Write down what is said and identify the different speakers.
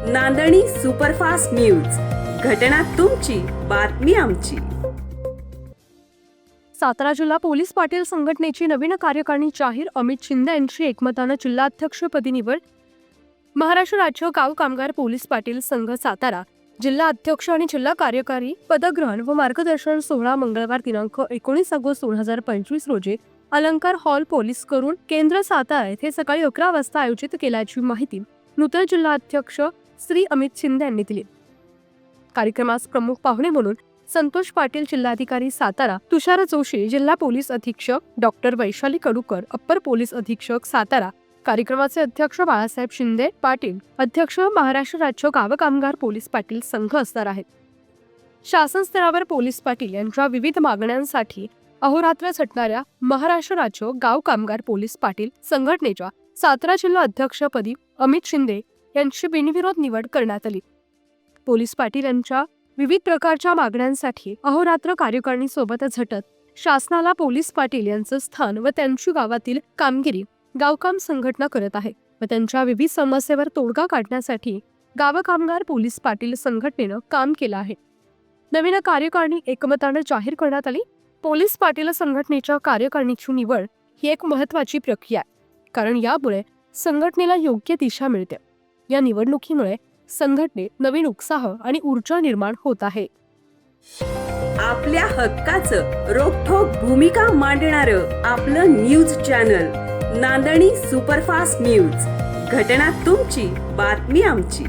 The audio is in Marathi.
Speaker 1: नांदणी सुपरफास्ट न्यूज, घटना तुमची, बातमी आमची.
Speaker 2: सातारा जिल्हा पोलीस पाटील संघटनेची नवीन कार्यकारिणी जाहीर. अमित शिंदे यांची एकमतानं जिल्हाध्यक्षपदी निवड. महाराष्ट्र राज्य गाव कामगार पोलीस पाटील संघ सातारा जिल्हा अध्यक्ष आणि जिल्हा कार्यकारी पदग्रहण व मार्गदर्शन सोहळा मंगळवार दिनांक 19 ऑगस्ट 2025 रोजी अलंकार हॉल पोलीस करून केंद्र सातारा येथे सकाळी 11 वाजता आयोजित केल्याची माहिती नूतन जिल्हा अध्यक्ष श्री अमित शिंदे यांनी दिली. कार्यक्रमास प्रमुख पाहुणे म्हणून संतोष पाटील जिल्हाधिकारी सातारा, तुषार जोशी जिल्हा पोलीस अधीक्षक, doctor Vaishali Kadukar upper police अधीक्षक सातारा, कार्यक्रमाचे अध्यक्ष बाळासाहेब शिंदे पाटील, अध्यक्ष महाराष्ट्र राज्य गाव कामगार पोलीस पाटील संघ असणार आहेत. शासन स्तरावर पोलीस पाटील यांच्या विविध मागण्यांसाठी अहोरात्र झटणाऱ्या महाराष्ट्र राज्य गाव कामगार पोलीस पाटील संघटनेच्या सातारा जिल्हा अध्यक्षपदी अमित शिंदे यांची बिनविरोध निवड करण्यात आली. पोलीस पाटील यांच्या विविध प्रकारच्या मागण्यांसाठी अहोरात्र कार्यकारिणी सोबत झटत शासनाला पोलीस पाटील यांचं स्थान व त्यांची गावातील कामगिरी गावकाम संघटना करत आहे व त्यांच्या विविध समस्येवर तोडगा काढण्यासाठी गाव कामगार पोलीस पाटील संघटनेनं काम केलं आहे. नवीन कार्यकारिणी एकमतानं जाहीर करण्यात आली. पोलीस पाटील संघटनेच्या कार्यकारिणीची निवड ही एक महत्त्वाची प्रक्रिया आहे, कारण यामुळे संघटनेला योग्य दिशा मिळते. या निवडणुकीमुळे संघटनेत नवीन उत्साह आणि ऊर्जा निर्माण होत आहे.
Speaker 1: आपल्या हक्काचं रोखठोक भूमिका मांडणारं आपलं न्यूज चॅनल नांदणी सुपरफास्ट न्यूज, घटना तुमची, बातमी आमची.